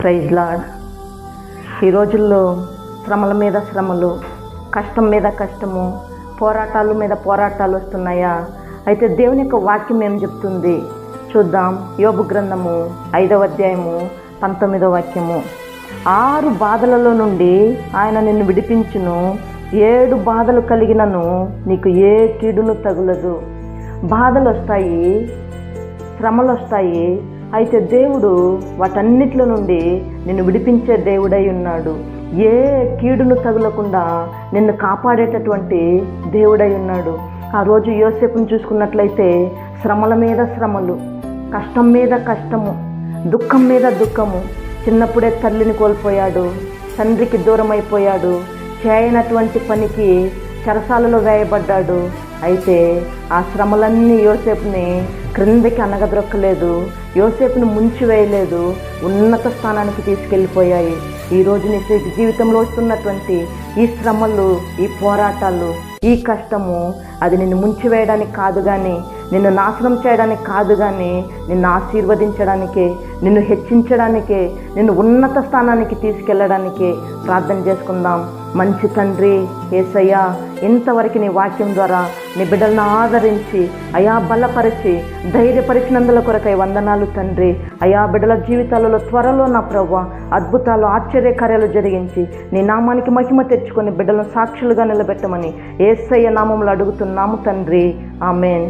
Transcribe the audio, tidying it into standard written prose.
Praise lord. ఈ రోజుల్లో శ్రమల మీద శ్రమలు, కష్టం మీద కష్టము, పోరాటాల మీద పోరాటాలు వస్తున్నాయా? అయితే దేవుని యొక్క వాక్యం ఏం చెప్తుంది చూద్దాం. యోబు గ్రంథము 5వ అధ్యాయము 19వ వాక్యము. 6 బాధలలో నుండి ఆయన నిన్ను విడిపించును, 7 బాధలు కలిగినను నీకు ఏ కీడును తగులదు. బాధలు వస్తాయి, శ్రమలు వస్తాయి, అయితే దేవుడు వాటన్నిటిలో నుండి నిన్ను విడిపించే దేవుడై ఉన్నాడు. ఏ కీడును తగులకుండా నిన్ను కాపాడేటటువంటి దేవుడై ఉన్నాడు. ఆ రోజు యోసేపును చూసుకున్నట్లయితే శ్రమల మీద శ్రమలు, కష్టం మీద కష్టము, దుఃఖం మీద దుఃఖము. చిన్నప్పుడే తల్లిని కోల్పోయాడు, తండ్రికి దూరం అయిపోయాడు, చేయనటువంటి పనికి చెరసాలలో వేయబడ్డాడు. అయితే ఆ శ్రమలన్నీ యోసేపుని క్రిందకి అనగదొక్కలేదు, యోసేపుని ముంచివేయలేదు, ఉన్నత స్థానానికి తీసుకెళ్ళిపోయాయి. ఈరోజు నీ జీవితంలో వస్తున్నటువంటి ఈ శ్రమలు, ఈ పోరాటాలు, ఈ కష్టము అది నిన్ను ముంచివేయడానికి కాదు, కానీ నిన్ను నాశనం చేయడానికి కాదు, కానీ నిన్ను ఆశీర్వదించడానికే, నిన్ను హెచ్చించడానికే, నిన్ను ఉన్నత స్థానానికి తీసుకెళ్ళడానికే. ప్రార్థన చేసుకుందాం. మంచి తండ్రి యేసయ్య, ఇంతవరకు నీ వాక్యం ద్వారా నీ బిడ్డలను ఆదరించి అయా బలపరిచి ధైర్యపరిచినందుల కొరకై వందనాలు తండ్రి. అయా బిడ్డల జీవితాలలో త్వరలో నా ప్రభువా అద్భుతాలు, ఆశ్చర్యకార్యాలు జరిగించి నీ నామానికి మహిమ తెచ్చుకొని బిడ్డలను సాక్షులుగా నిలబెట్టమని యేసయ్య నామములో అడుగుతున్నాము తండ్రి. ఆమేన్.